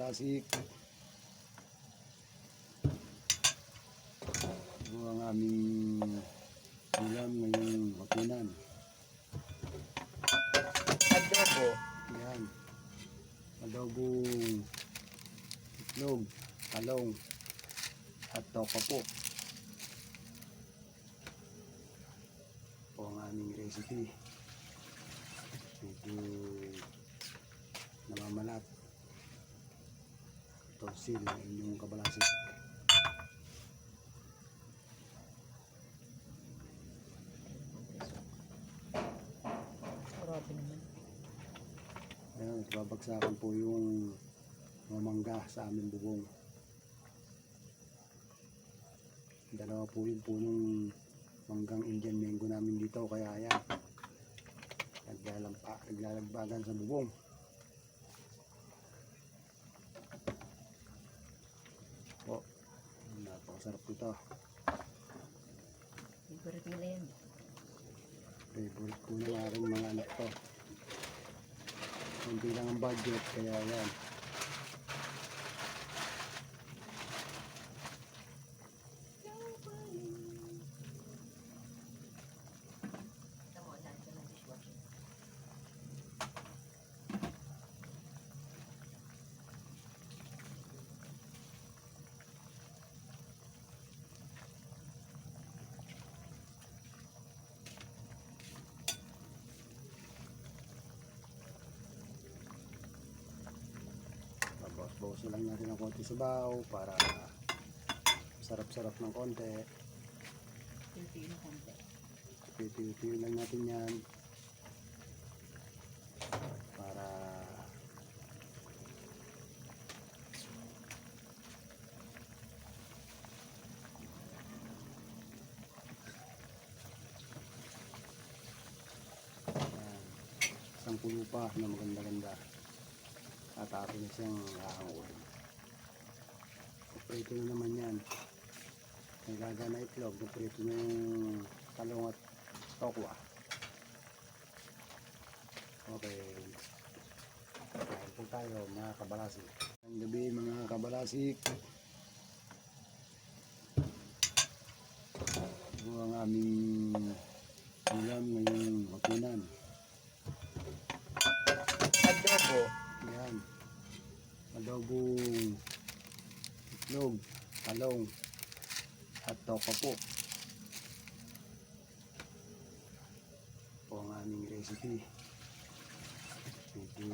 kabalasik. Ito ang aming ulam ngayong hapunan. Adobo. Yan. Adobong itlog, talong, at toka po. Ito ang aming recipe. Medyo namamalat. Tonsil ng inyong kabalasik. Grabe naman. Ayan, babagsakan po yung mga mangga sa aming bubong. Dalawa po yung punong manggang Indian mango namin dito, kaya ayan, naglalagbagan sa bubong. Po, napakasarap nito. Favorite nila yan. Favorite ko ng aking mga anak to. Hindi lang ang budget, kaya ayan. Bawas lang natin ng konti sabaw para sarap-sarap ng konti. Pipi na konti. Pipi lang natin yan para isang pulo pa na maganda-ganda at atin na siyang hahangulin. Prito na naman yan. May gaga na itlog, prito na yung talong at tokwa. Okay, kain po tayo mga kabalasik. Ang gabi mga kabalasik, ito ang aming ulam ngayong hapunan. Adobo. Yan, adobong itlog, talong, at toka po. Ito ang aming recipe. Medyo